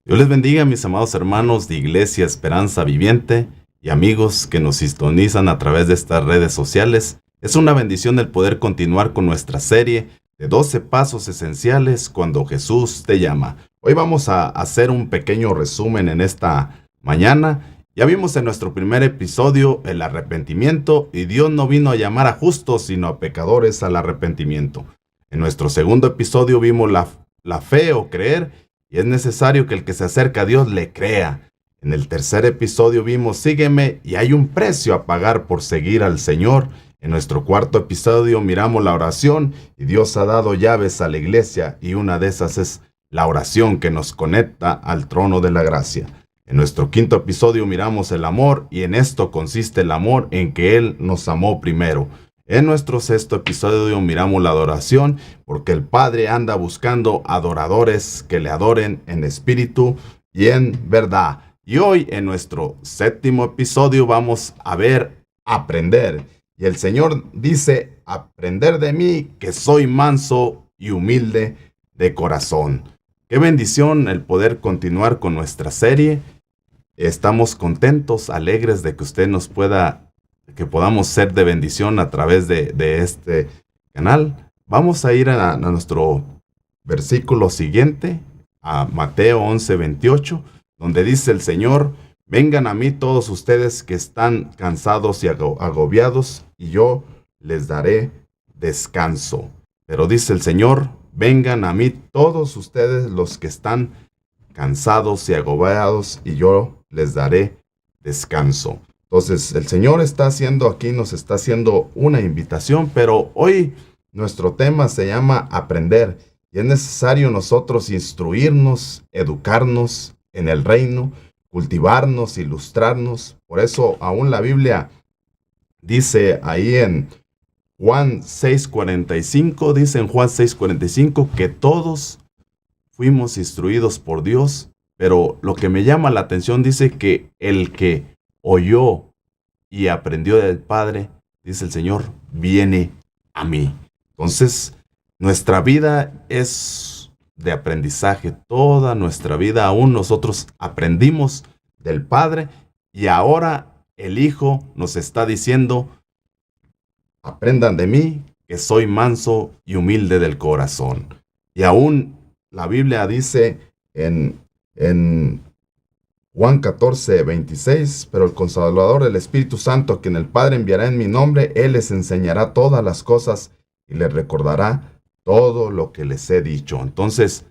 Dios les bendiga, mis amados hermanos de Iglesia Esperanza Viviente y amigos que nos sintonizan a través de estas redes sociales. Es una bendición el poder continuar con nuestra serie de 12 pasos esenciales cuando Jesús te llama. Hoy vamos a hacer un pequeño resumen en esta mañana. Ya vimos en nuestro primer episodio el arrepentimiento y Dios no vino a llamar a justos sino a pecadores al arrepentimiento. En nuestro segundo episodio vimos la fe o creer. Y es necesario que el que se acerca a Dios le crea. En el tercer episodio vimos sígueme y hay un precio a pagar por seguir al Señor. En nuestro cuarto episodio miramos la oración y Dios ha dado llaves a la iglesia y una de esas es la oración que nos conecta al trono de la gracia. En nuestro quinto episodio miramos el amor y en esto consiste el amor en que Él nos amó primero. En nuestro sexto episodio miramos la adoración porque el Padre anda buscando adoradores que le adoren en espíritu y en verdad. Y hoy en nuestro séptimo episodio vamos a ver aprender. Y el Señor dice, aprender de mí que soy manso y humilde de corazón. Qué bendición el poder continuar con nuestra serie. Estamos contentos, alegres de que usted nos que podamos ser de bendición a través de este canal. Vamos a ir a nuestro versículo siguiente, a Mateo 11:28, donde dice el Señor, vengan a mí todos ustedes que están cansados y agobiados, y yo les daré descanso. Pero dice el Señor, vengan a mí todos ustedes los que están cansados y agobiados, y yo les daré descanso. Entonces, el Señor nos está haciendo una invitación, pero hoy nuestro tema se llama aprender. Y es necesario nosotros instruirnos, educarnos en el reino, cultivarnos, ilustrarnos. Por eso aún la Biblia dice ahí en Juan 6:45, dice en Juan 6:45 que todos fuimos instruidos por Dios, pero lo que me llama la atención dice que el que oyó y aprendió del Padre, dice el Señor, viene a mí. Entonces, nuestra vida es de aprendizaje. Toda nuestra vida aún nosotros aprendimos del Padre y ahora el Hijo nos está diciendo, aprendan de mí, que soy manso y humilde del corazón. Y aún la Biblia dice en Juan 14:26, pero el Consolador, el Espíritu Santo, quien el Padre enviará en mi nombre, Él les enseñará todas las cosas y les recordará todo lo que les he dicho. Entonces,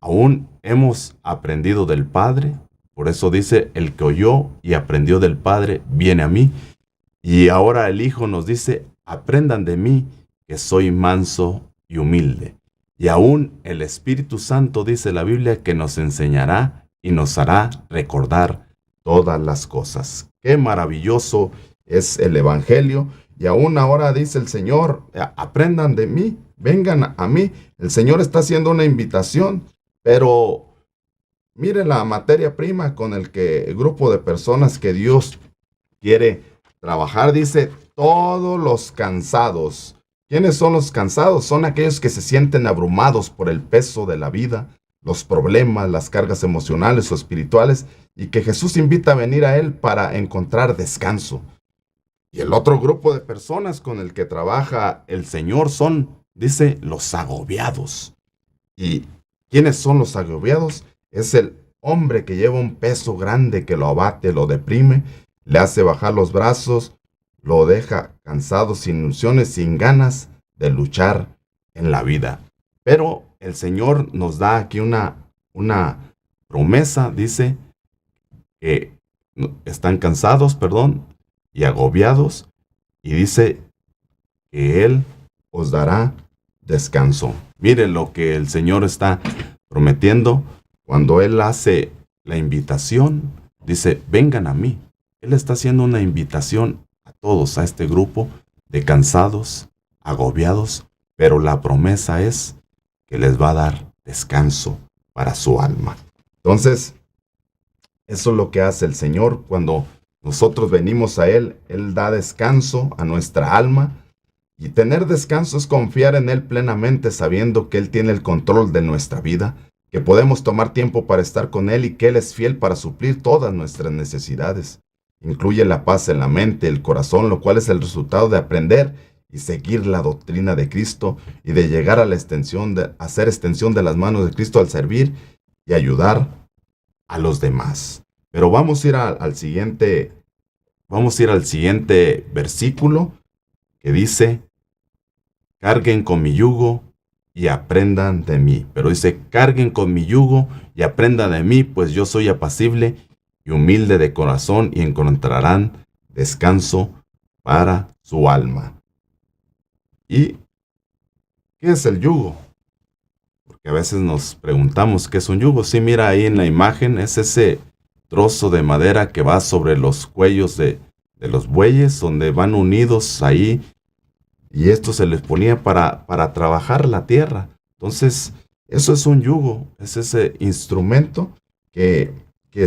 aún hemos aprendido del Padre, por eso dice, el que oyó y aprendió del Padre, viene a mí. Y ahora el Hijo nos dice, aprendan de mí, que soy manso y humilde. Y aún el Espíritu Santo, dice la Biblia, que nos enseñará y nos hará recordar todas las cosas. Qué maravilloso es el Evangelio. Y aún ahora dice el Señor, aprendan de mí, vengan a mí. El Señor está haciendo una invitación, pero mire la materia prima con el grupo de personas que Dios quiere trabajar. Dice, todos los cansados. ¿Quiénes son los cansados? Son aquellos que se sienten abrumados por el peso de la vida, los problemas, las cargas emocionales o espirituales, y que Jesús invita a venir a Él para encontrar descanso. Y el otro grupo de personas con el que trabaja el Señor son, dice, los agobiados. ¿Y quiénes son los agobiados? Es el hombre que lleva un peso grande que lo abate, lo deprime, le hace bajar los brazos, lo deja cansado, sin ilusiones, sin ganas de luchar en la vida. Pero el Señor nos da aquí una promesa, dice que están cansados, y agobiados, y dice que Él os dará descanso. Miren lo que el Señor está prometiendo cuando Él hace la invitación, dice, vengan a mí. Él está haciendo una invitación a todos, a este grupo de cansados, agobiados, pero la promesa es que les va a dar descanso para su alma. Entonces, eso es lo que hace el Señor cuando nosotros venimos a Él. Él da descanso a nuestra alma. Y tener descanso es confiar en Él plenamente, sabiendo que Él tiene el control de nuestra vida, que podemos tomar tiempo para estar con Él y que Él es fiel para suplir todas nuestras necesidades. Incluye la paz en la mente, el corazón, lo cual es el resultado de aprender y seguir la doctrina de Cristo y de llegar a la hacer extensión de las manos de Cristo al servir y ayudar a los demás. Pero vamos a ir al siguiente versículo que dice: carguen con mi yugo y aprendan de mí. Pero dice: carguen con mi yugo y aprendan de mí, pues yo soy apacible y humilde de corazón, y encontrarán descanso para su alma. ¿Y qué es el yugo? Porque a veces nos preguntamos qué es un yugo. Sí, mira ahí en la imagen, es ese trozo de madera que va sobre los cuellos de los bueyes, donde van unidos ahí, y esto se les ponía para trabajar la tierra. Entonces, eso es un yugo, es ese instrumento que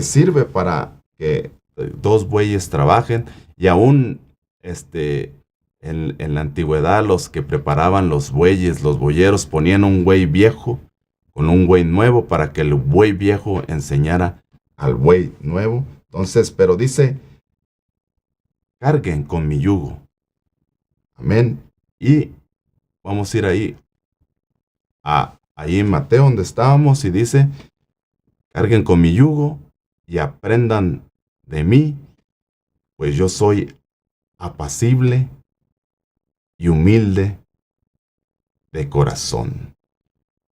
sirve para que dos bueyes trabajen. Y aún en la antigüedad, los que preparaban los bueyes, los boyeros, ponían un buey viejo con un buey nuevo para que el buey viejo enseñara al buey nuevo. Entonces, pero dice: carguen con mi yugo. Amén. Y vamos a ir ahí en Mateo, donde estábamos, y dice: carguen con mi yugo y aprendan de mí, pues yo soy apacible y humilde de corazón,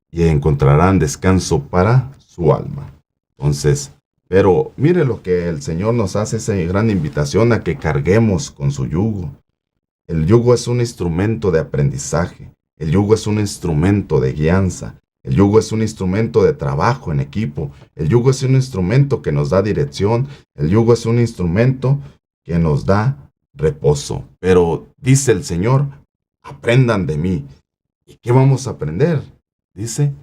y encontrarán descanso para su alma. Entonces, pero mire lo que el Señor nos hace, esa gran invitación a que carguemos con su yugo. El yugo es un instrumento de aprendizaje. El yugo es un instrumento de guianza. El yugo es un instrumento de trabajo en equipo. El yugo es un instrumento que nos da dirección. El yugo es un instrumento que nos da reposo. Pero dice el Señor: aprendan de mí. ¿Y qué vamos a aprender? Dice: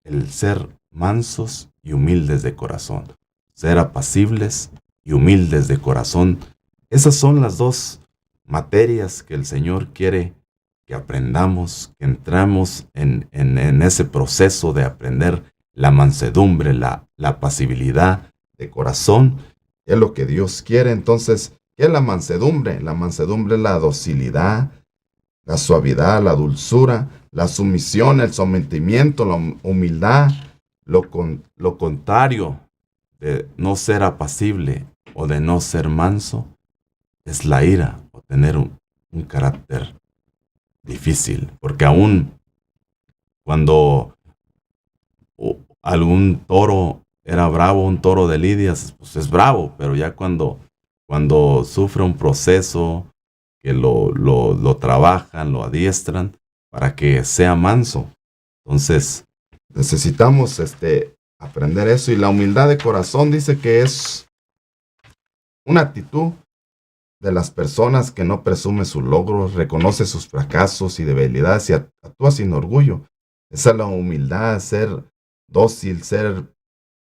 el ser mansos y humildes de corazón. Ser apacibles y humildes de corazón. Esas son las dos materias que el Señor quiere que aprendamos, que entramos en ese proceso de aprender la mansedumbre, la apacibilidad de corazón. Es lo que Dios quiere. Entonces, ¿qué es la mansedumbre? La mansedumbre es la docilidad, la suavidad, la dulzura, la sumisión, el sometimiento, la humildad. Lo contrario de no ser apacible o de no ser manso es la ira o tener un carácter difícil. Porque aún cuando algún toro era bravo, un toro de lidias, pues es bravo, pero ya cuando sufre un proceso que lo trabajan, lo adiestran para que sea manso. Entonces, necesitamos aprender eso. Y la humildad de corazón dice que es una actitud de las personas que no presume sus logros, reconoce sus fracasos y debilidades y actúa sin orgullo. Esa es la humildad: ser dócil, ser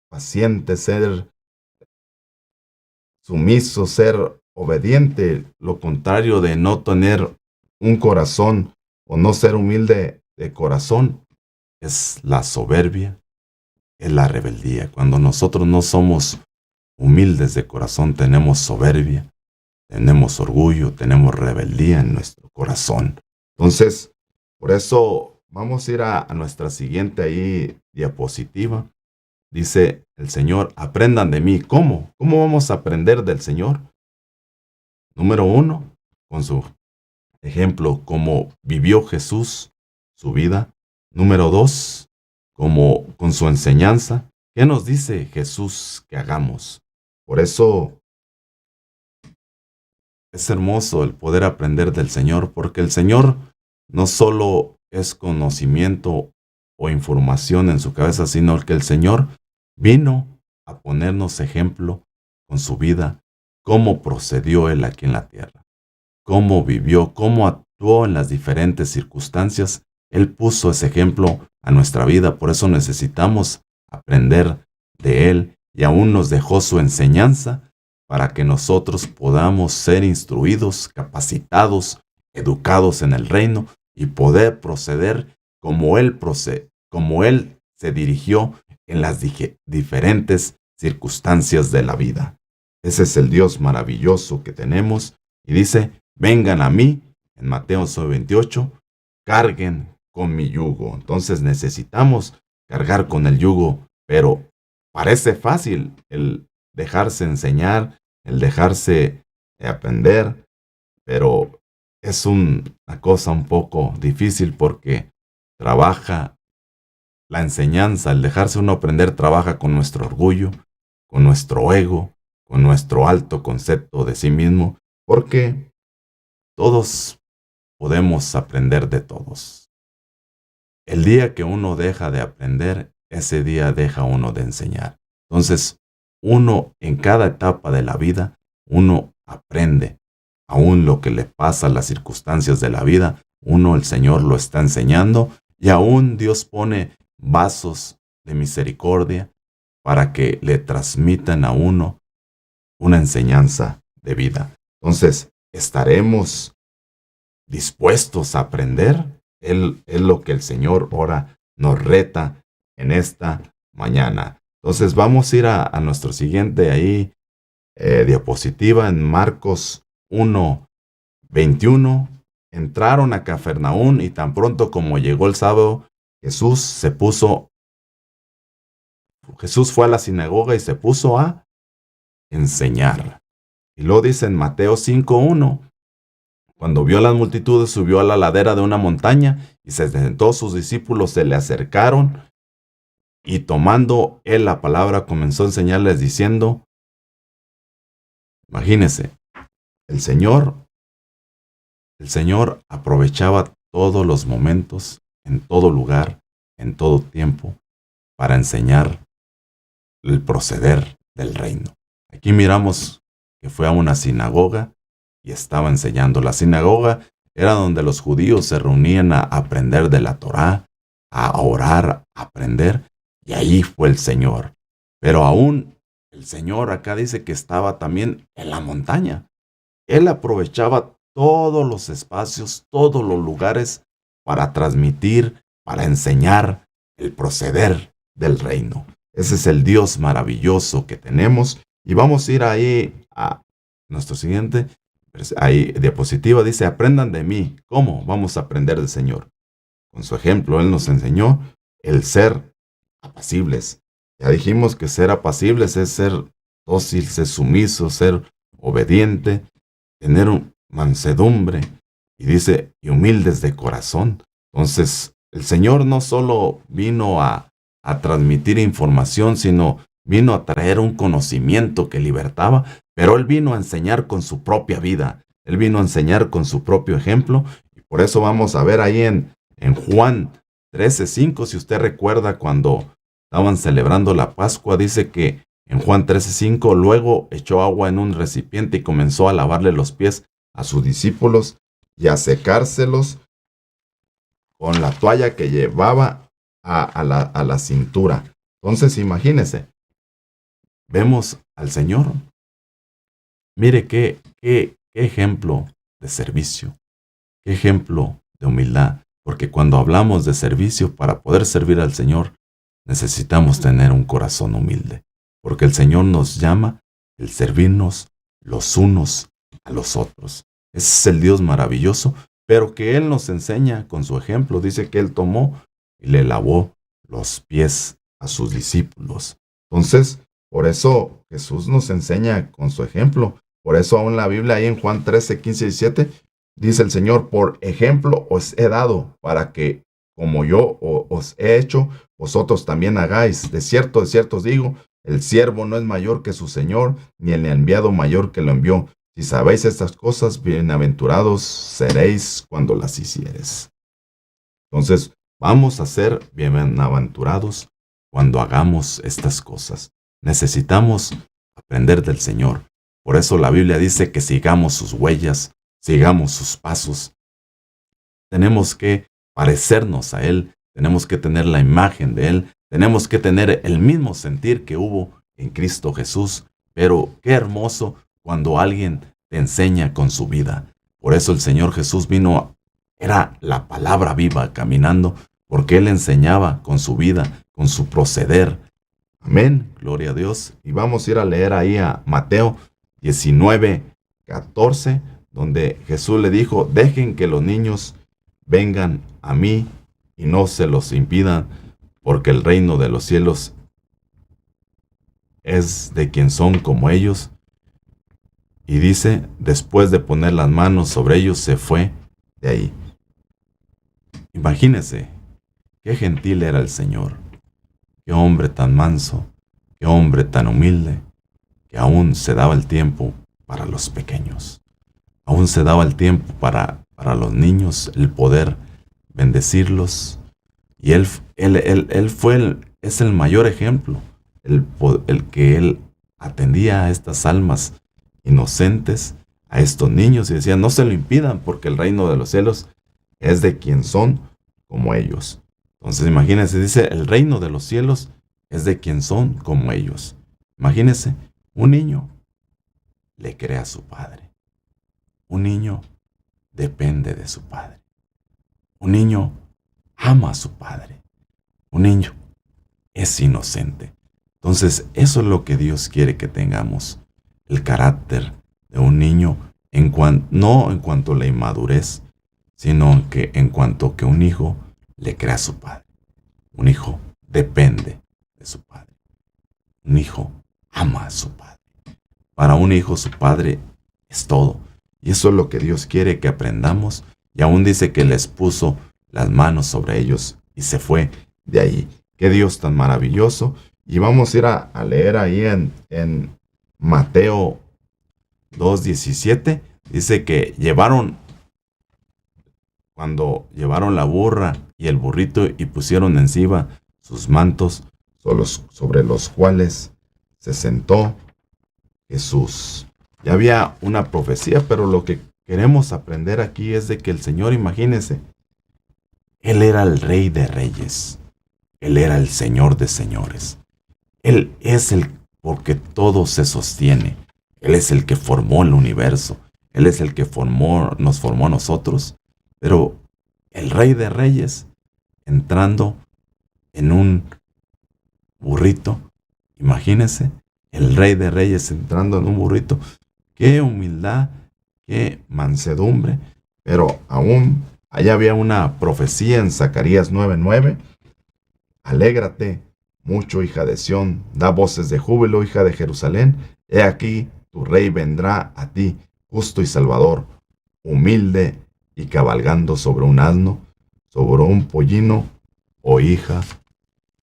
paciente, ser sumiso, ser obediente. Lo contrario de no tener un corazón o no ser humilde de corazón es la soberbia, es la rebeldía. Cuando nosotros no somos humildes de corazón, tenemos soberbia, tenemos orgullo, tenemos rebeldía en nuestro corazón. Entonces, por eso vamos a ir a nuestra siguiente diapositiva. Dice el Señor: aprendan de mí. ¿Cómo? ¿Cómo vamos a aprender del Señor? Número 1, con su ejemplo, cómo vivió Jesús su vida. Número 2, con su enseñanza. ¿Qué nos dice Jesús que hagamos? Por eso es hermoso el poder aprender del Señor, porque el Señor no solo es conocimiento o información en su cabeza, sino que el Señor vino a ponernos ejemplo con su vida, cómo procedió Él aquí en la tierra, cómo vivió, cómo actuó en las diferentes circunstancias. Él puso ese ejemplo a nuestra vida. Por eso necesitamos aprender de Él, y aún nos dejó su enseñanza para que nosotros podamos ser instruidos, capacitados, educados en el reino y poder proceder como Él se dirigió en las diferentes circunstancias de la vida. Ese es el Dios maravilloso que tenemos. Y dice, vengan a mí, en Mateo 28, carguen con mi yugo. Entonces necesitamos cargar con el yugo, pero parece fácil el dejarse enseñar, el dejarse aprender, pero es una cosa un poco difícil porque trabaja la enseñanza, el dejarse uno aprender trabaja con nuestro orgullo, con nuestro ego, con nuestro alto concepto de sí mismo, porque todos podemos aprender de todos. El día que uno deja de aprender, ese día deja uno de enseñar. Entonces, uno en cada etapa de la vida, uno aprende. Aún lo que le pasa, las circunstancias de la vida, uno, el Señor lo está enseñando, y aún Dios pone vasos de misericordia para que le transmitan a uno una enseñanza de vida. Entonces, ¿estaremos dispuestos a aprender? Es lo que el Señor ahora nos reta en esta mañana. Entonces, vamos a ir a nuestro siguiente diapositiva en Marcos 1:21. Entraron a Cafarnaún y tan pronto como llegó el sábado, Jesús fue a la sinagoga y se puso a enseñar. Y lo dice en Mateo 5:1. Cuando vio a las multitudes, subió a la ladera de una montaña y se sentó. Sus discípulos se le acercaron y tomando él la palabra comenzó a enseñarles diciendo, imagínense, el Señor aprovechaba todos los momentos, en todo lugar, en todo tiempo, para enseñar el proceder del reino. Aquí miramos que fue a una sinagoga y estaba enseñando. La sinagoga era donde los judíos se reunían a aprender de la Torá, a orar, a aprender, y ahí fue el Señor. Pero aún el Señor acá dice que estaba también en la montaña. Él aprovechaba todos los espacios, todos los lugares para transmitir, para enseñar el proceder del reino. Ese es el Dios maravilloso que tenemos. Y vamos a ir ahí a nuestro siguiente diapositiva. Dice, aprendan de mí. ¿Cómo vamos a aprender del Señor? Con su ejemplo, Él nos enseñó el ser apacibles. Ya dijimos que ser apacibles es ser dócil, ser sumiso, ser obediente, tener mansedumbre. Y dice, y humildes de corazón. Entonces, el Señor no solo vino a transmitir información, sino vino a traer un conocimiento que libertaba, pero Él vino a enseñar con su propia vida. Él vino a enseñar con su propio ejemplo. Y por eso vamos a ver ahí en Juan 13:5, si usted recuerda cuando estaban celebrando la Pascua, dice que en Juan 13:5, luego echó agua en un recipiente y comenzó a lavarle los pies a sus discípulos y a secárselos con la toalla que llevaba a la cintura. Entonces, imagínese, vemos al Señor. Mire qué ejemplo de servicio, qué ejemplo de humildad, porque cuando hablamos de servicio, para poder servir al Señor, necesitamos tener un corazón humilde, porque el Señor nos llama el servirnos los unos a los otros. Ese es el Dios maravilloso, pero que Él nos enseña con su ejemplo. Dice que Él tomó y le lavó los pies a sus discípulos. Entonces, por eso Jesús nos enseña con su ejemplo. Por eso aún la Biblia ahí en Juan 13:15-17 dice el Señor, por ejemplo os he dado para que como yo os he hecho, vosotros también hagáis. De cierto os digo, el siervo no es mayor que su Señor, ni el enviado mayor que lo envió. Si sabéis estas cosas, bienaventurados seréis cuando las hicieres. Entonces, vamos a ser bienaventurados cuando hagamos estas cosas. Necesitamos aprender del Señor. Por eso la Biblia dice que sigamos sus huellas, sigamos sus pasos. Tenemos que parecernos a Él, tenemos que tener la imagen de Él, tenemos que tener el mismo sentir que hubo en Cristo Jesús. Pero qué hermoso cuando alguien te enseña con su vida. Por eso el Señor Jesús vino, era la palabra viva caminando, porque Él enseñaba con su vida, con su proceder. Amén, gloria a Dios. Y vamos a ir a leer ahí a Mateo 19:14, donde Jesús le dijo: dejen que los niños vengan a mí y no se los impidan, porque el reino de los cielos es de quien son como ellos. Y dice, después de poner las manos sobre ellos, se fue de ahí. Imagínese, qué gentil era el Señor, qué hombre tan manso, qué hombre tan humilde, que aún se daba el tiempo para los pequeños. Aún se daba el tiempo para los niños, el poder bendecirlos. Y Él es el mayor ejemplo, el que Él atendía a estas almas inocentes, a estos niños, y decía: no se lo impidan, porque el reino de los cielos es de quien son como ellos. Entonces imagínense, dice, el reino de los cielos es de quien son como ellos. Imagínense, un niño le cree a su padre. Un niño depende de su padre. Un niño ama a su padre. Un niño es inocente. Entonces, eso es lo que Dios quiere que tengamos. El carácter de un niño, no en cuanto a la inmadurez, sino que en cuanto que un hijo le crea a su padre. Un hijo depende de su padre. Un hijo ama a su padre. Para un hijo, su padre es todo. Y eso es lo que Dios quiere que aprendamos. Y aún dice que les puso las manos sobre ellos y se fue de ahí. Qué Dios tan maravilloso. Y vamos a ir a leer ahí en Mateo 2:17. Dice que cuando llevaron la burra y el burrito y pusieron encima sus mantos, sobre los cuales se sentó Jesús. Ya había una profecía, pero lo que queremos aprender aquí es de que el Señor, imagínense, Él era el Rey de Reyes. Él era el Señor de Señores. Él es porque todo se sostiene. Él es el que formó el universo. Él es el que nos formó a nosotros. Pero el Rey de Reyes, entrando en un burrito, imagínense, el Rey de Reyes entrando en un burrito. Qué humildad, qué mansedumbre. Pero aún allá había una profecía en Zacarías 9:9. Alégrate mucho, hija de Sión, da voces de júbilo, hija de Jerusalén. He aquí, tu rey vendrá a ti, justo y salvador, humilde y cabalgando sobre un asno, sobre un pollino o hija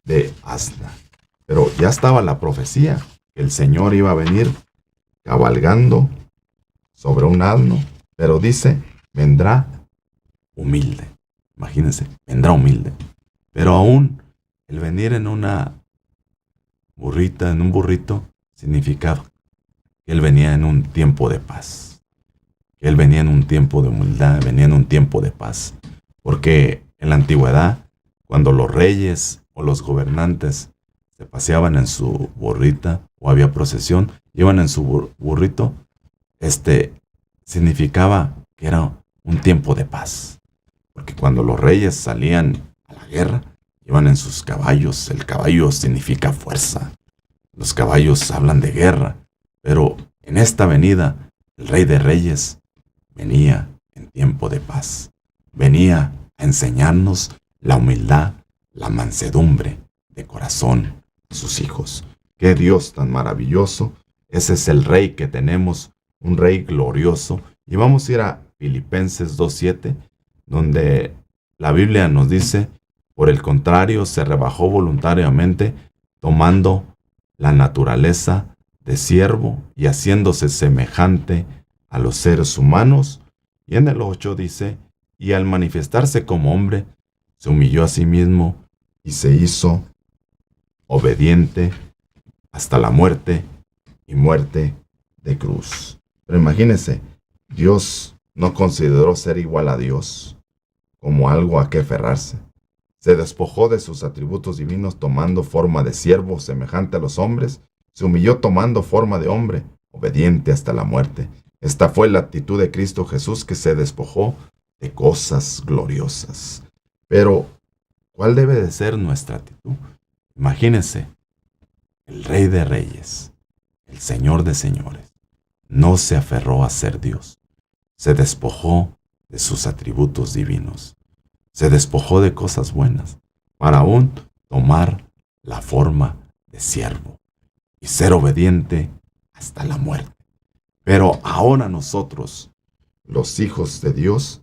de asna. Pero ya estaba la profecía, que el Señor iba a venir cabalgando sobre un asno, pero dice, vendrá humilde. Imagínense, vendrá humilde. Pero aún el venir en una burrita, en un burrito, significaba que Él venía en un tiempo de paz. Que Él venía en un tiempo de humildad, venía en un tiempo de paz. Porque en la antigüedad, cuando los reyes o los gobernantes se paseaban en su burrita o había procesión, iban en su burrito, significaba que era un tiempo de paz. Porque cuando los reyes salían a la guerra, iban en sus caballos. El caballo significa fuerza. Los caballos hablan de guerra. Pero en esta venida, el Rey de Reyes venía en tiempo de paz. Venía a enseñarnos la humildad, la mansedumbre de corazón de sus hijos. ¡Qué Dios tan maravilloso! Ese es el Rey que tenemos, un Rey glorioso. Y vamos a ir a Filipenses 2:7, donde la Biblia nos dice: por el contrario, se rebajó voluntariamente, tomando la naturaleza de siervo y haciéndose semejante a los seres humanos. Y en el 8 dice: y al manifestarse como hombre, se humilló a sí mismo y se hizo obediente hasta la muerte y muerte de cruz. Pero imagínense, Dios no consideró ser igual a Dios como algo a que aferrarse. Se despojó de sus atributos divinos tomando forma de siervo semejante a los hombres. Se humilló tomando forma de hombre, obediente hasta la muerte. Esta fue la actitud de Cristo Jesús, que se despojó de cosas gloriosas. Pero ¿Cuál debe de ser nuestra actitud? Imagínense, el Rey de Reyes, el Señor de Señores, no se aferró a ser Dios. Se despojó de sus atributos divinos. Se despojó de cosas buenas para aún tomar la forma de siervo y ser obediente hasta la muerte. Pero ahora nosotros, los hijos de Dios,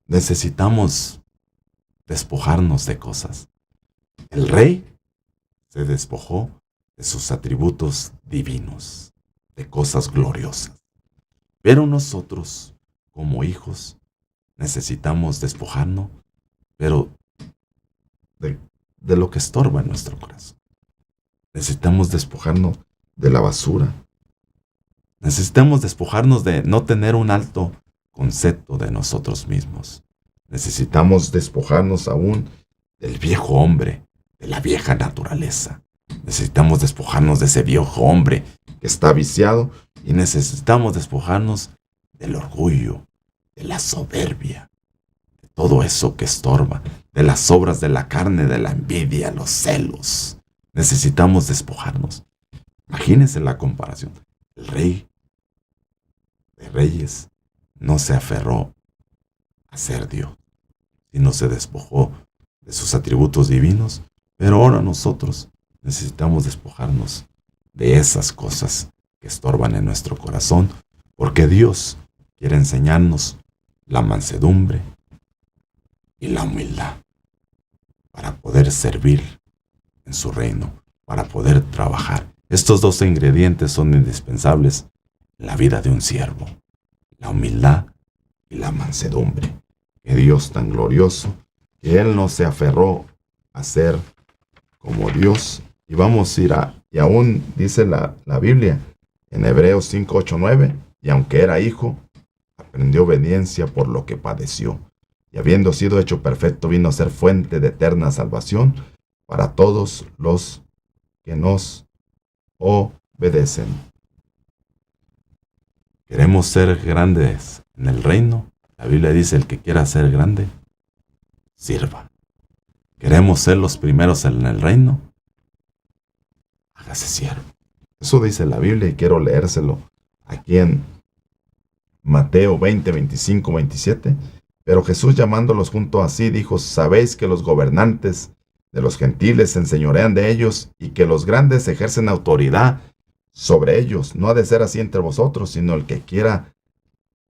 necesitamos despojarnos de cosas. El rey se despojó de sus atributos divinos, de cosas gloriosas. Pero nosotros, como hijos, necesitamos despojarnos, pero de lo que estorba en nuestro corazón. Necesitamos despojarnos de la basura. Necesitamos despojarnos de no tener un alto concepto de nosotros mismos. Necesitamos despojarnos aún del viejo hombre, de la vieja naturaleza. Necesitamos despojarnos de ese viejo hombre que está viciado y necesitamos despojarnos del orgullo, de la soberbia, de todo eso que estorba, de las obras de la carne, de la envidia, los celos. Necesitamos despojarnos. Imagínense la comparación. El Rey de Reyes no se aferró a ser Dios, sino se despojó de sus atributos divinos, pero ahora nosotros necesitamos despojarnos de esas cosas que estorban en nuestro corazón, porque Dios quiere enseñarnos la mansedumbre y la humildad para poder servir en su reino, para poder trabajar. Estos dos ingredientes son indispensables en la vida de un siervo: la humildad y la mansedumbre. Que Dios tan glorioso, que Él no se aferró a ser como Dios. Y vamos a ir y aún dice la Biblia en Hebreos 5, 8, 9, y aunque era hijo, aprendió obediencia por lo que padeció. Y habiendo sido hecho perfecto, vino a ser fuente de eterna salvación para todos los que nos obedecen. ¿Queremos ser grandes en el reino? La Biblia dice: el que quiera ser grande, sirva. ¿Queremos ser los primeros en el reino? Hágase siervo. Eso dice la Biblia y quiero leérselo aquí en Mateo 20, 25, 27. Pero Jesús, llamándolos junto a sí, dijo: sabéis que los gobernantes de los gentiles se enseñorean de ellos y que los grandes ejercen autoridad sobre ellos. No ha de ser así entre vosotros, sino el que quiera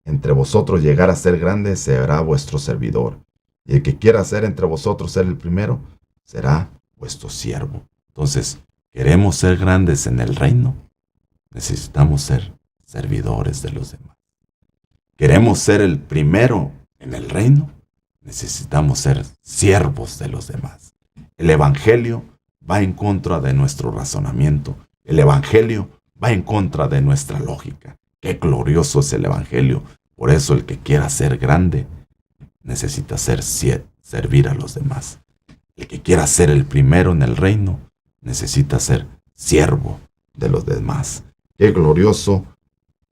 entre vosotros llegar a ser grande será vuestro servidor. Y el que quiera ser entre vosotros ser el primero será vuestro siervo. Entonces, ¿queremos ser grandes en el reino? Necesitamos ser servidores de los demás. ¿Queremos ser el primero en el reino? Necesitamos ser siervos de los demás. El evangelio va en contra de nuestro razonamiento. El evangelio va en contra de nuestra lógica. Qué glorioso es el evangelio. Por eso el que quiera ser grande necesita servir a los demás. El que quiera ser el primero en el reino necesita ser siervo de los demás. Qué glorioso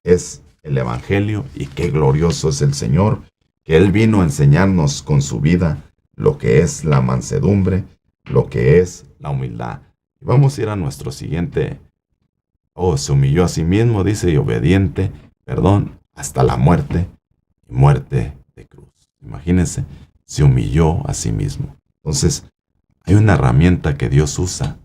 es el evangelio y qué glorioso es el Señor, que Él vino a enseñarnos con su vida lo que es la mansedumbre, lo que es la humildad. Y vamos a ir a nuestro siguiente. Se humilló a sí mismo, dice, y obediente, hasta la muerte, y muerte de cruz. Imagínense, se humilló a sí mismo. Entonces, hay una herramienta que Dios usa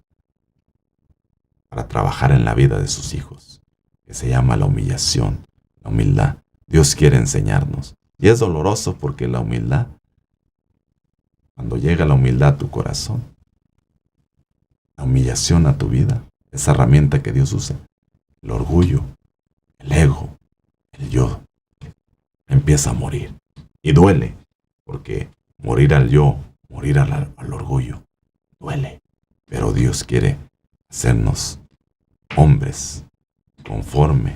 para trabajar en la vida de sus hijos, que se llama la humillación, la humildad. Dios quiere enseñarnos. Y es doloroso porque la humildad, cuando llega la humildad a tu corazón, la humillación a tu vida, esa herramienta que Dios usa, el orgullo, el ego, el yo, empieza a morir. Y duele, porque morir al yo, morir al orgullo, duele. Pero Dios quiere hacernos hombres conforme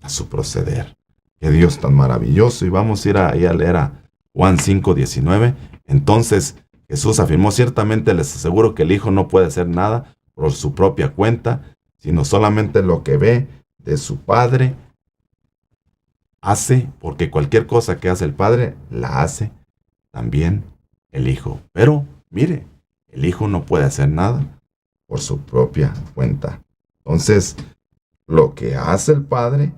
a su proceder. Qué Dios tan maravilloso. Y vamos a ir ahí a leer a Juan 5, 19. Entonces Jesús afirmó: ciertamente les aseguro que el Hijo no puede hacer nada por su propia cuenta, sino solamente lo que ve de su Padre hace, porque cualquier cosa que hace el Padre, la hace también el Hijo. Pero Mire, el hijo no puede hacer nada por su propia cuenta. Entonces, lo que hace el padre,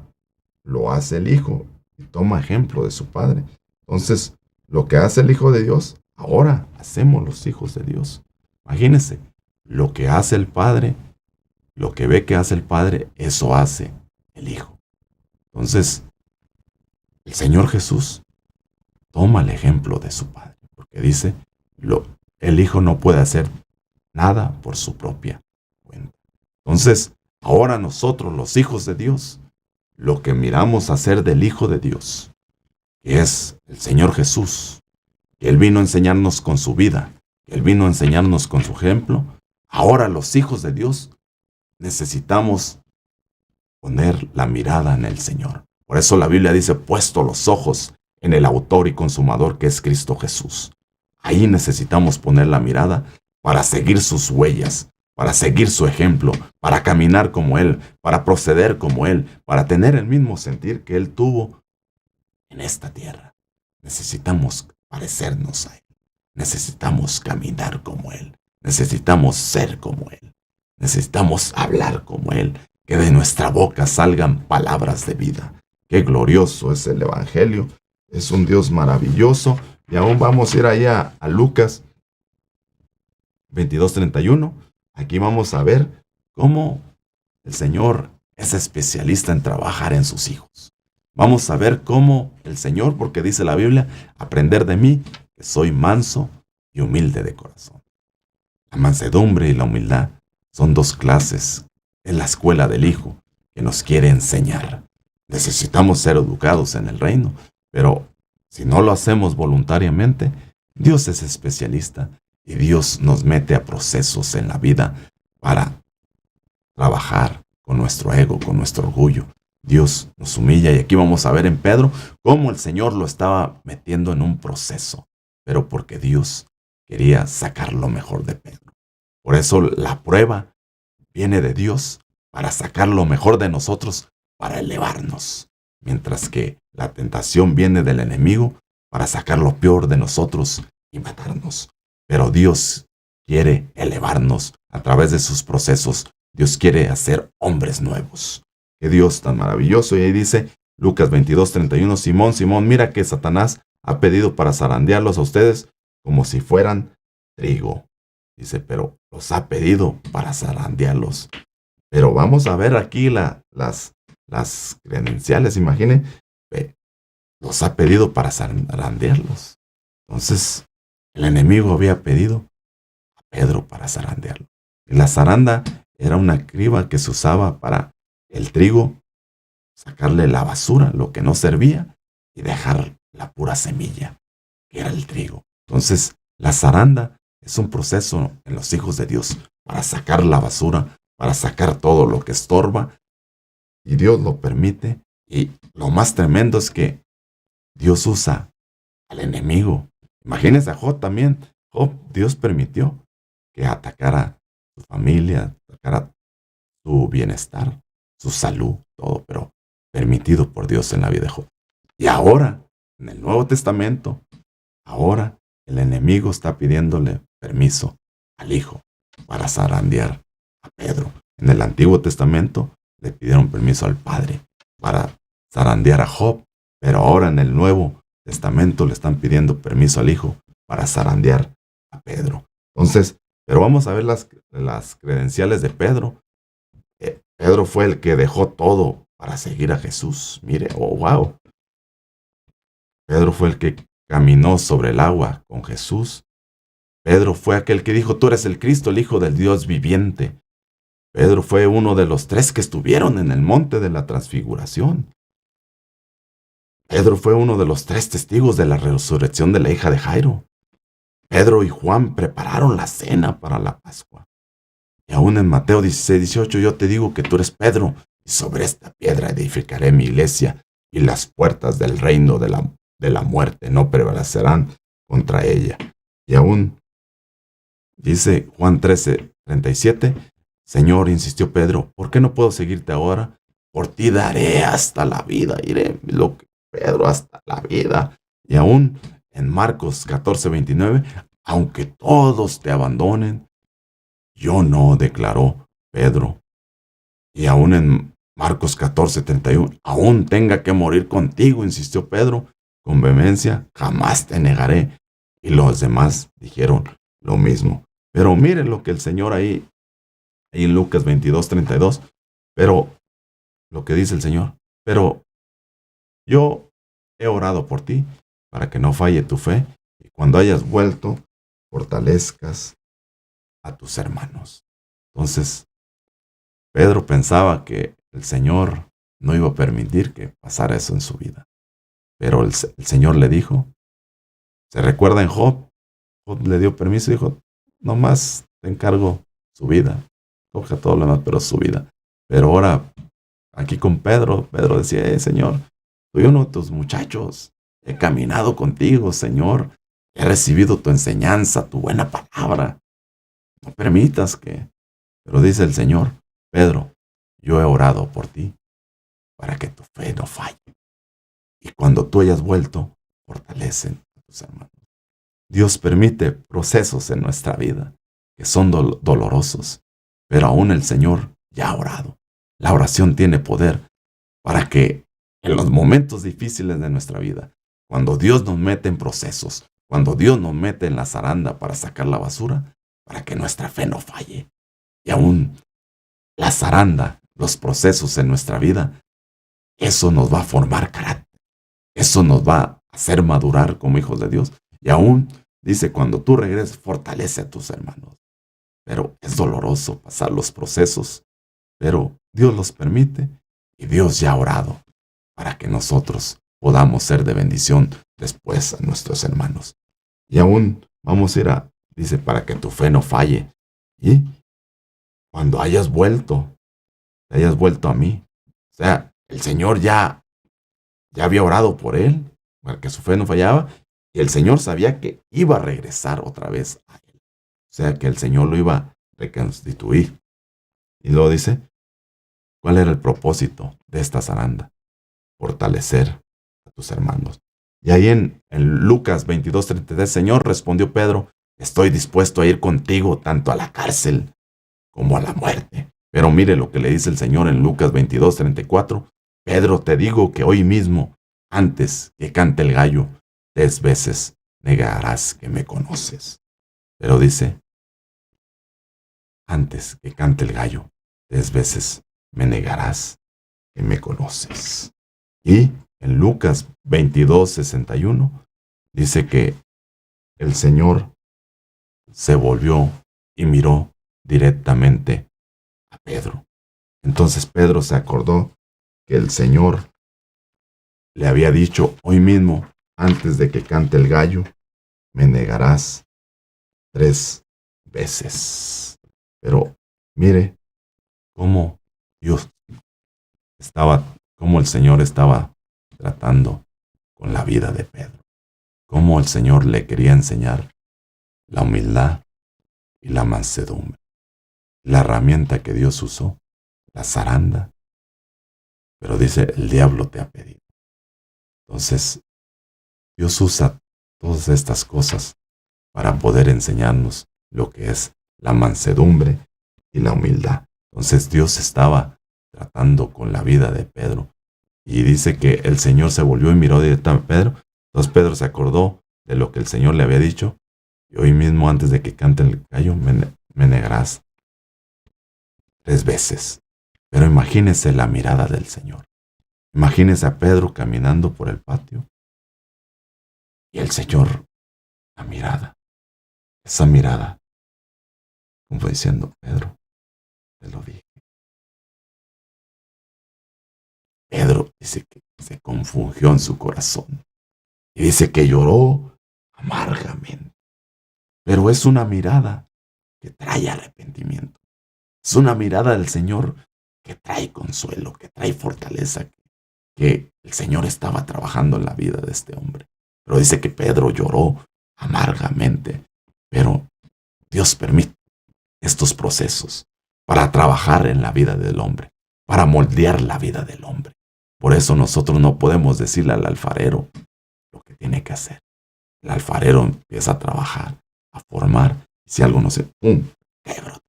lo hace el hijo. Y toma ejemplo de su padre. Entonces, lo que hace el hijo de Dios, ahora hacemos los hijos de Dios. Imagínense, lo que hace el padre, lo que ve que hace el padre, eso hace el hijo. Entonces, el Señor Jesús toma el ejemplo de su padre, porque dice, el hijo no puede hacer nada por su propia cuenta. Entonces, ahora nosotros, los hijos de Dios, lo que miramos hacer del Hijo de Dios, que es el Señor Jesús, que Él vino a enseñarnos con su vida, que Él vino a enseñarnos con su ejemplo, ahora los hijos de Dios necesitamos poner la mirada en el Señor. Por eso la Biblia dice, puesto los ojos en el autor y consumador que es Cristo Jesús. Ahí necesitamos poner la mirada para seguir sus huellas, para seguir su ejemplo, para caminar como Él, para proceder como Él, para tener el mismo sentir que Él tuvo en esta tierra. Necesitamos parecernos a Él. Necesitamos caminar como Él. Necesitamos ser como Él. Necesitamos hablar como Él. Que de nuestra boca salgan palabras de vida. Qué glorioso es el Evangelio. Es un Dios maravilloso. Y aún vamos a ir allá a Lucas 22:31. Aquí vamos a ver cómo el Señor es especialista en trabajar en sus hijos. Vamos a ver cómo el Señor, porque dice la Biblia, aprender de mí, que soy manso y humilde de corazón. La mansedumbre y la humildad son dos clases en la escuela del Hijo que nos quiere enseñar. Necesitamos ser educados en el reino, pero si no lo hacemos voluntariamente, Dios es especialista y Dios nos mete a procesos en la vida para trabajar con nuestro ego, con nuestro orgullo. Dios nos humilla y aquí vamos a ver en Pedro cómo el Señor lo estaba metiendo en un proceso, pero porque Dios quería sacar lo mejor de Pedro. Por eso la prueba viene de Dios para sacar lo mejor de nosotros, para elevarnos, mientras que la tentación viene del enemigo para sacar lo peor de nosotros y matarnos. Pero Dios quiere elevarnos a través de sus procesos. Dios quiere hacer hombres nuevos. Qué Dios tan maravilloso. Y ahí dice Lucas 22:31, Simón, Simón, mira que Satanás ha pedido para zarandearlos a ustedes como si fueran trigo. Dice, pero los ha pedido para zarandearlos. Pero vamos a ver aquí las credenciales, imaginen, los ha pedido para zarandearlos. Entonces, el enemigo había pedido a Pedro para zarandearlo. Y la zaranda era una criba que se usaba para el trigo, sacarle la basura, lo que no servía, y dejar la pura semilla, que era el trigo. Entonces, la zaranda es un proceso en los hijos de Dios para sacar la basura, para sacar todo lo que estorba, y Dios lo permite. Y lo más tremendo es que Dios usa al enemigo. Imagínense a Job también. Job, Dios permitió que atacara su familia, atacara su bienestar, su salud, todo, pero permitido por Dios en la vida de Job. Y ahora, en el Nuevo Testamento, ahora el enemigo está pidiéndole permiso al Hijo para zarandear a Pedro. En el Antiguo Testamento le pidieron permiso al Padre para zarandear a Job, pero ahora en el Nuevo Testamento le están pidiendo permiso al Hijo para zarandear a Pedro. Entonces, pero vamos a ver las credenciales de Pedro. Pedro fue el que dejó todo para seguir a Jesús. Mire, oh wow. Pedro fue el que caminó sobre el agua con Jesús. Pedro fue aquel que dijo, tú eres el Cristo, el Hijo del Dios viviente. Pedro fue uno de los 3 que estuvieron en el monte de la transfiguración. Pedro fue uno de los 3 testigos de la resurrección de la hija de Jairo. Pedro y Juan prepararon la cena para la Pascua. Y aún en Mateo 16:18, yo te digo que tú eres Pedro, y sobre esta piedra edificaré mi iglesia, y las puertas del reino de la muerte no prevalecerán contra ella. Y aún dice Juan 13:37, Señor, insistió Pedro, ¿por qué no puedo seguirte ahora? Por ti daré hasta la vida. Iré, Pedro, hasta la vida. Y aún en Marcos 14:29, aunque todos te abandonen, yo no, declaró Pedro. Y aún en Marcos 14:31, aún tenga que morir contigo, insistió Pedro con vehemencia, jamás te negaré. Y los demás dijeron lo mismo. Pero mire lo que el Señor ahí en Lucas 22:32, pero lo que dice el Señor, pero yo he orado por ti para que no falle tu fe y cuando hayas vuelto, fortalezcas a tus hermanos. Entonces, Pedro pensaba que el Señor no iba a permitir que pasara eso en su vida. Pero el Señor le dijo, se recuerda en Job, Job le dio permiso y dijo, nomás te encargo su vida, coja todo lo demás, pero su vida. Pero ahora, aquí con Pedro, Pedro decía, Señor, soy uno de tus muchachos, he caminado contigo, Señor, he recibido tu enseñanza, tu buena palabra. No permitas que... Pero dice el Señor, Pedro, yo he orado por ti para que tu fe no falle. Y cuando tú hayas vuelto, fortalecen a tus hermanos. Dios permite procesos en nuestra vida que son dolorosos, pero aún el Señor ya ha orado. La oración tiene poder para que en los momentos difíciles de nuestra vida, cuando Dios nos mete en procesos, cuando Dios nos mete en la zaranda para sacar la basura, para que nuestra fe no falle. Y aún la zaranda, los procesos en nuestra vida, eso nos va a formar carácter. Eso nos va a hacer madurar como hijos de Dios. Y aún dice, cuando tú regreses, fortalece a tus hermanos. Pero es doloroso pasar los procesos, pero Dios los permite y Dios ya ha orado para que nosotros podamos ser de bendición después a nuestros hermanos. Y aún vamos a ir dice, para que tu fe no falle. Y cuando hayas vuelto a mí. O sea, el Señor ya había orado por él, para que su fe no fallaba, y el Señor sabía que iba a regresar otra vez a él. O sea, que el Señor lo iba a reconstituir. Y luego dice, ¿cuál era el propósito de esta zaranda? Fortalecer a tus hermanos. Y ahí en Lucas 22:33, Señor, respondió Pedro, estoy dispuesto a ir contigo tanto a la cárcel como a la muerte. Pero mire lo que le dice el Señor en Lucas 22:34. Pedro, te digo que hoy mismo, antes que cante el gallo, 3 veces negarás que me conoces. Pero dice, antes que cante el gallo, 3 veces me negarás que me conoces. Y en Lucas 22:61 dice que el Señor se volvió y miró directamente a Pedro. Entonces Pedro se acordó que el Señor le había dicho, hoy mismo, antes de que cante el gallo, me negarás 3 veces. Pero mire cómo cómo el Señor estaba tratando con la vida de Pedro. Cómo el Señor le quería enseñar la humildad y la mansedumbre. La herramienta que Dios usó, la zaranda. Pero dice, el diablo te ha pedido. Entonces, Dios usa todas estas cosas para poder enseñarnos lo que es la mansedumbre y la humildad. Entonces, Dios estaba tratando con la vida de Pedro. Y dice que el Señor se volvió y miró directamente a Pedro. Entonces, Pedro se acordó de lo que el Señor le había dicho. Y hoy mismo, antes de que cante el gallo, me negarás 3 veces. Pero imagínese la mirada del Señor. Imagínese a Pedro caminando por el patio y el Señor, la mirada, esa mirada, como diciendo, Pedro, te lo dije. Pedro dice que se confundió en su corazón y dice que lloró amargamente. Pero es una mirada que trae arrepentimiento. Es una mirada del Señor que trae consuelo, que trae fortaleza, que el Señor estaba trabajando en la vida de este hombre. Pero dice que Pedro lloró amargamente. Pero Dios permite estos procesos para trabajar en la vida del hombre, para moldear la vida del hombre. Por eso nosotros no podemos decirle al alfarero lo que tiene que hacer. El alfarero empieza a trabajar, a formar. Si algo no se, ¡pum!, quebra.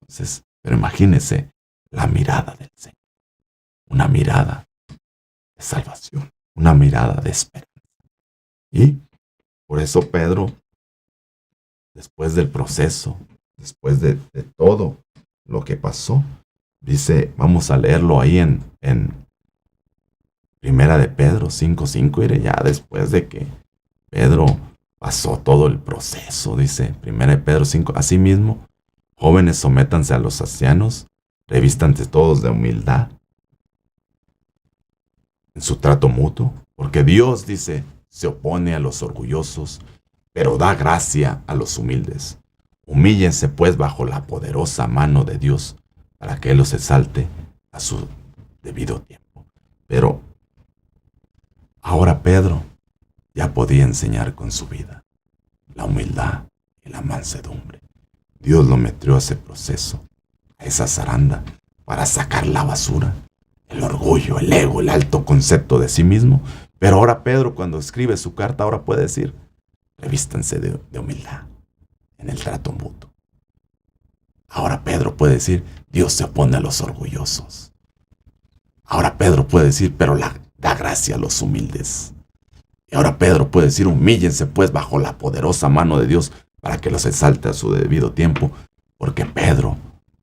Entonces, pero imagínese la mirada del Señor. Una mirada de salvación, una mirada de esperanza. Y por eso Pedro, después del proceso, después de todo lo que pasó, dice, vamos a leerlo ahí en Primera de Pedro 5:5, y ya después de que Pedro pasó todo el proceso, dice Primera de Pedro 5, asimismo, jóvenes, sométanse a los ancianos, revístanse todos de humildad en su trato mutuo, porque Dios, dice, se opone a los orgullosos, pero da gracia a los humildes. Humíllense pues bajo la poderosa mano de Dios, para que Él los exalte a su debido tiempo. Pero ahora Pedro ya podía enseñar con su vida la humildad y la mansedumbre. Dios lo metió a ese proceso, a esa zaranda, para sacar la basura, el orgullo, el ego, el alto concepto de sí mismo. Pero ahora Pedro, cuando escribe su carta, ahora puede decir, revístanse de humildad en el trato mutuo. Ahora Pedro puede decir, Dios se opone a los orgullosos. Ahora Pedro puede decir, pero da gracia a los humildes. Y ahora Pedro puede decir, humíllense pues bajo la poderosa mano de Dios, para que los exalte a su debido tiempo, porque Pedro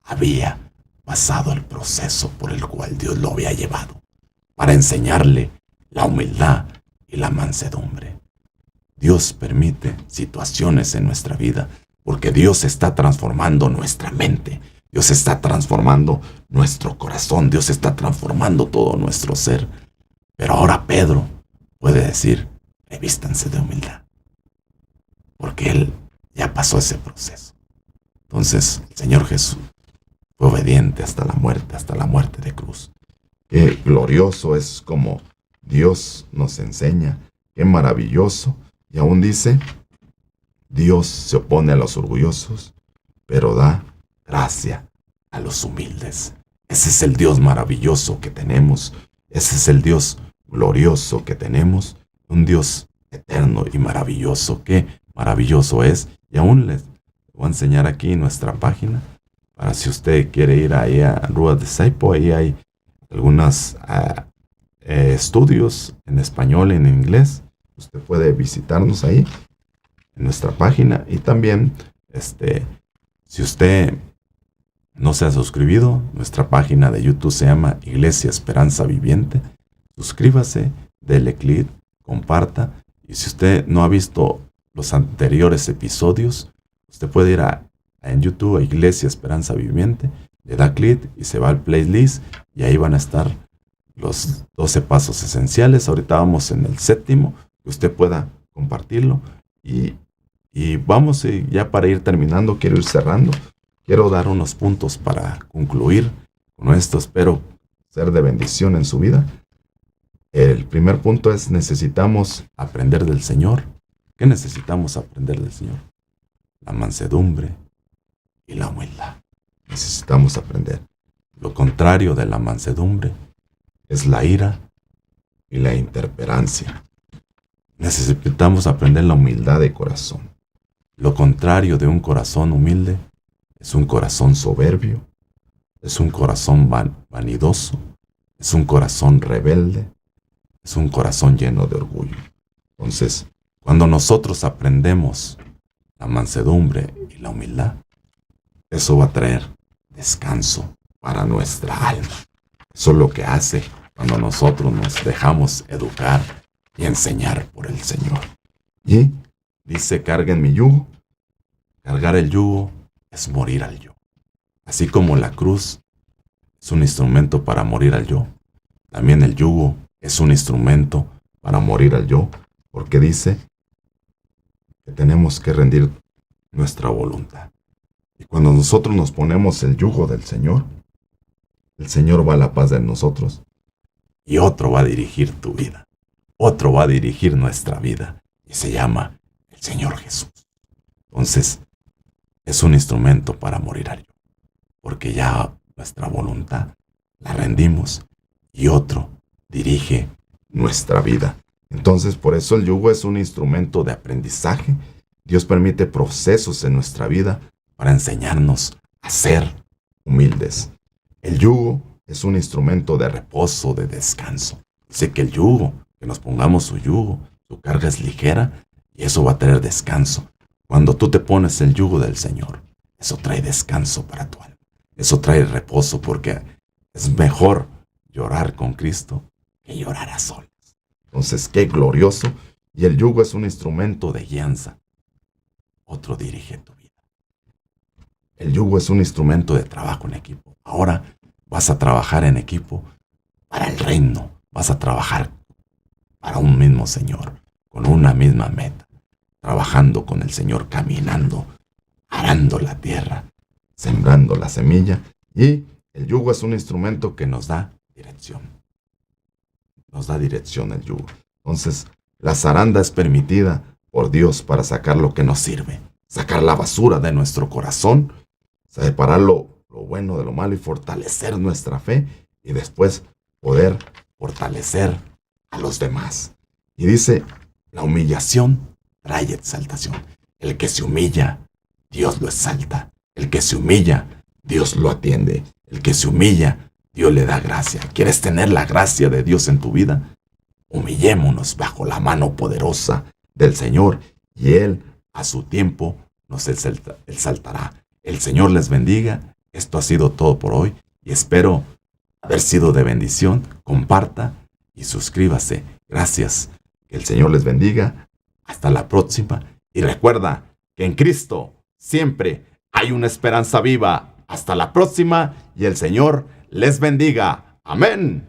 había pasado el proceso por el cual Dios lo había llevado, para enseñarle la humildad y la mansedumbre. Dios permite situaciones en nuestra vida, porque Dios está transformando nuestra mente, Dios está transformando nuestro corazón, Dios está transformando todo nuestro ser. Pero ahora Pedro puede decir, revístanse de humildad, porque Él ya pasó ese proceso. Entonces, el Señor Jesús fue obediente hasta la muerte de cruz. Qué glorioso es como Dios nos enseña, qué maravilloso. Y aún dice, Dios se opone a los orgullosos, pero da gracia a los humildes. Ese es el Dios maravilloso que tenemos. Ese es el Dios glorioso que tenemos. Un Dios eterno y maravilloso. Qué maravilloso es. Y aún les voy a enseñar aquí en nuestra página, para si usted quiere ir ahí a Rua Disciple, ahí hay algunos estudios en español y en inglés. Usted puede visitarnos ahí en nuestra página. Y también, si usted no se ha suscrito, nuestra página de YouTube se llama Iglesia Esperanza Viviente. Suscríbase, dele clic, comparta. Y si usted no ha visto los anteriores episodios, usted puede ir en YouTube a Iglesia Esperanza Viviente, le da clic y se va al playlist, y ahí van a estar los 12 pasos esenciales. Ahorita vamos en el 7º, que usted pueda compartirlo. Y vamos, ya para ir terminando, quiero ir cerrando. Quiero dar unos puntos para concluir con esto. Espero ser de bendición en su vida. El primer punto es, necesitamos aprender del Señor. ¿Qué necesitamos aprender del Señor? La mansedumbre y la humildad. Necesitamos aprender. Lo contrario de la mansedumbre es la ira y la intemperancia. Necesitamos aprender la humildad de corazón. Lo contrario de un corazón humilde es un corazón soberbio, es un corazón vanidoso, es un corazón rebelde, es un corazón lleno de orgullo. Entonces, cuando nosotros aprendemos la mansedumbre y la humildad, eso va a traer descanso para nuestra alma. Eso es lo que hace cuando nosotros nos dejamos educar y enseñar por el Señor. Y dice, carguen mi yugo. Cargar el yugo es morir al yo. Así como la cruz es un instrumento para morir al yo, también el yugo es un instrumento para morir al yo, porque dice que tenemos que rendir nuestra voluntad. Y cuando nosotros nos ponemos el yugo del Señor, el Señor va a la paz de nosotros, y otro va a dirigir tu vida. Otro va a dirigir nuestra vida, y se llama el Señor Jesús. Entonces, es un instrumento para morir al yo, porque ya nuestra voluntad la rendimos y otro dirige nuestra vida. Entonces, por eso el yugo es un instrumento de aprendizaje, Dios permite procesos en nuestra vida para enseñarnos a ser humildes. El yugo es un instrumento de reposo, de descanso. Dice que el yugo, que nos pongamos su yugo, su carga es ligera y eso va a traer descanso. Cuando tú te pones el yugo del Señor, eso trae descanso para tu alma. Eso trae reposo porque es mejor llorar con Cristo que llorar a solas. Entonces, qué glorioso. Y el yugo es un instrumento de guianza. Otro dirige tu vida. El yugo es un instrumento de trabajo en equipo. Ahora vas a trabajar en equipo para el reino. Vas a trabajar para un mismo Señor, con una misma meta. Trabajando con el Señor, caminando, arando la tierra, sembrando la semilla. Y el yugo es un instrumento que nos da dirección. Nos da dirección el yugo. Entonces, la zaranda es permitida por Dios para sacar lo que nos sirve, sacar la basura de nuestro corazón, separar lo bueno de lo malo y fortalecer nuestra fe y después poder fortalecer a los demás. Y dice, la humillación trae exaltación. El que se humilla, Dios lo exalta. El que se humilla, Dios lo atiende. El que se humilla, Dios le da gracia. ¿Quieres tener la gracia de Dios en tu vida? Humillémonos bajo la mano poderosa del Señor y Él a su tiempo nos exaltará. El Señor les bendiga. Esto ha sido todo por hoy y espero haber sido de bendición. Comparta y suscríbase. Gracias. Que el Señor les bendiga. Hasta la próxima. Y recuerda que en Cristo siempre hay una esperanza viva. Hasta la próxima y el Señor les bendiga. Amén.